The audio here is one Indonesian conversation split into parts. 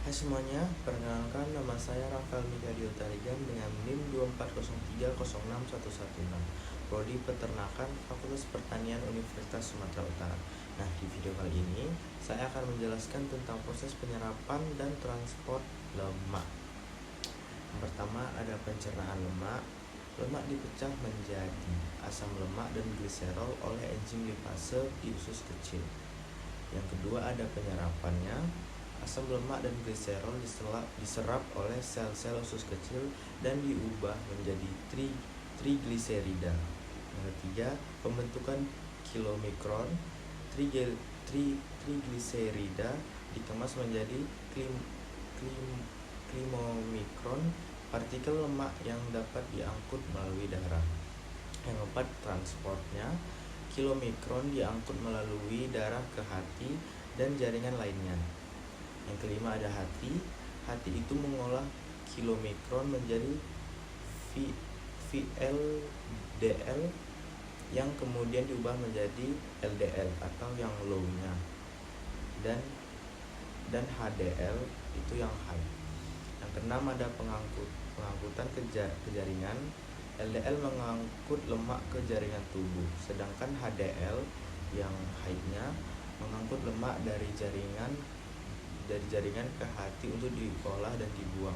Hai semuanya, perkenalkan nama saya Rafael Mikadio Tarigan dengan NIM 2403061116, Prodi Peternakan Fakultas Pertanian Universitas Sumatera Utara. Nah, di video kali ini saya akan menjelaskan tentang proses penyerapan dan transport lemak. Yang pertama ada pencernaan lemak. Lemak dipecah menjadi asam lemak dan gliserol oleh enzim lipase di usus kecil. Yang kedua ada penyerapannya. Asam lemak dan gliserol diserap oleh sel-sel usus kecil dan diubah menjadi trigliserida. Yang ketiga, pembentukan kilomikron. Trigliserida dikemas menjadi klimomikron, partikel lemak yang dapat diangkut melalui darah. Yang keempat, transportnya. Kilomikron diangkut melalui darah ke hati dan jaringan lainnya. Yang kelima ada hati. Hati itu mengolah kilomikron menjadi VLDL yang kemudian diubah menjadi LDL atau yang low-nya, dan HDL itu yang high. Yang keenam ada pengangkutan ke jaringan. LDL mengangkut lemak ke jaringan tubuh, sedangkan HDL yang high-nya mengangkut lemak dari jaringan ke hati untuk diolah dan dibuang.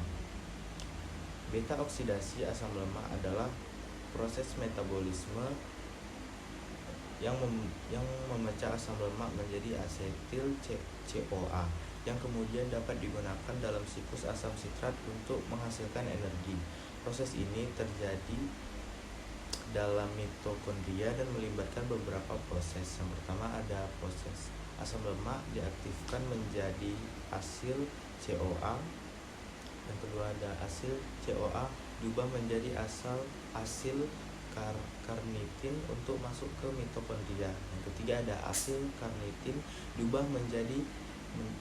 Beta oksidasi asam lemak adalah proses metabolisme yang memecah asam lemak menjadi asetil CoA yang kemudian dapat digunakan dalam siklus asam sitrat untuk menghasilkan energi. Proses ini terjadi dalam mitokondria dan melibatkan beberapa proses. Yang pertama ada proses asam lemak diaktifkan menjadi asil CoA. Yang kedua ada asil CoA diubah menjadi asil karnitin untuk masuk ke mitokondria. Yang ketiga ada asil karnitin diubah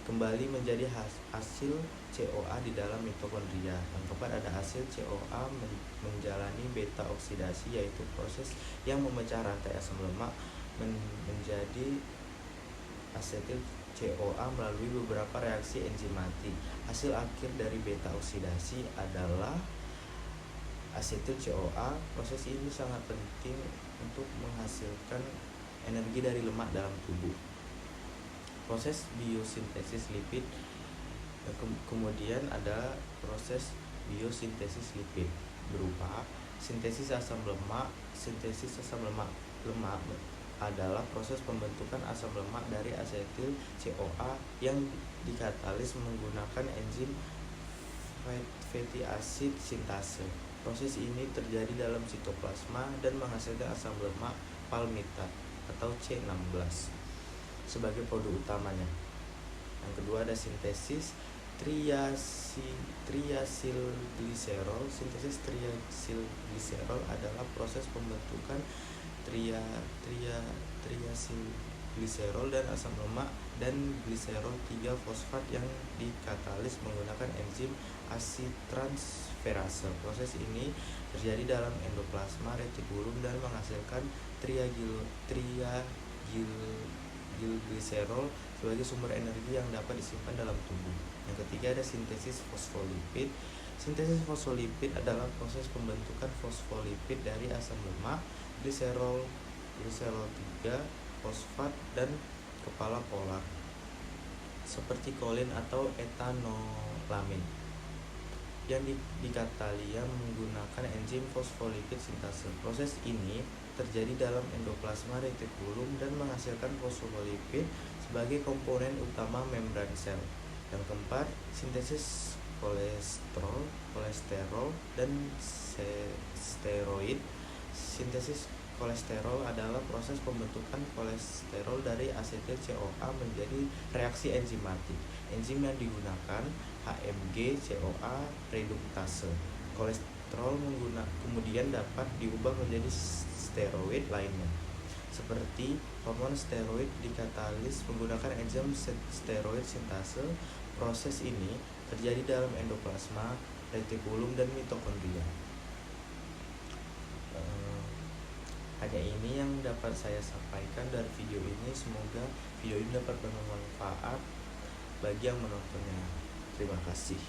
kembali menjadi asil CoA di dalam mitokondria. Yang keempat ada asil CoA menjalani beta oksidasi, yaitu proses yang memecah rantai asam lemak menjadi asetil CoA melalui beberapa reaksi enzimatik. Hasil akhir dari beta oksidasi adalah asetil CoA. Proses ini sangat penting untuk menghasilkan energi dari lemak dalam tubuh. Proses biosintesis lipid. Kemudian ada proses biosintesis lipid berupa sintesis asam lemak. Sintesis asam lemak adalah proses pembentukan asam lemak dari asetil CoA yang dikatalis menggunakan enzim fatty acid sintase. Proses ini terjadi dalam sitoplasma dan menghasilkan asam lemak palmitat atau C16 sebagai produk utamanya. Yang kedua ada sintesis triacylglycerol. Sintesis triacylglycerol adalah proses pembentukan triacylglycerol dan asam lemak dan gliserol 3-fosfat yang dikatalis menggunakan enzim asidtransferase. Proses ini terjadi dalam endoplasma retikulum dan menghasilkan triacylglycerol sebagai sumber energi yang dapat disimpan dalam tubuh. Yang ketiga ada sintesis fosfolipid. Sintesis fosfolipid adalah proses pembentukan fosfolipid dari asam lemak, gliserol 3-fosfat dan kepala polar seperti kolin atau etanolamin yang dikatalia menggunakan enzim fosfolipid sintase. Proses ini terjadi dalam endoplasma retikulum dan menghasilkan fosfolipid sebagai komponen utama membran sel. Yang keempat, sintesis kolesterol dan steroid. Sintesis kolesterol adalah proses pembentukan kolesterol dari asetil CoA menjadi reaksi enzimatik. Enzim yang digunakan HMG CoA reduktase. Kolesterol kemudian dapat diubah menjadi steroid lainnya, seperti hormon steroid dikatalis menggunakan enzim steroid sintase. Proses ini terjadi dalam endoplasma retikulum dan mitokondria. Hanya ini yang dapat saya sampaikan dari video ini. Semoga video ini dapat bermanfaat bagi yang menontonnya. Terima kasih.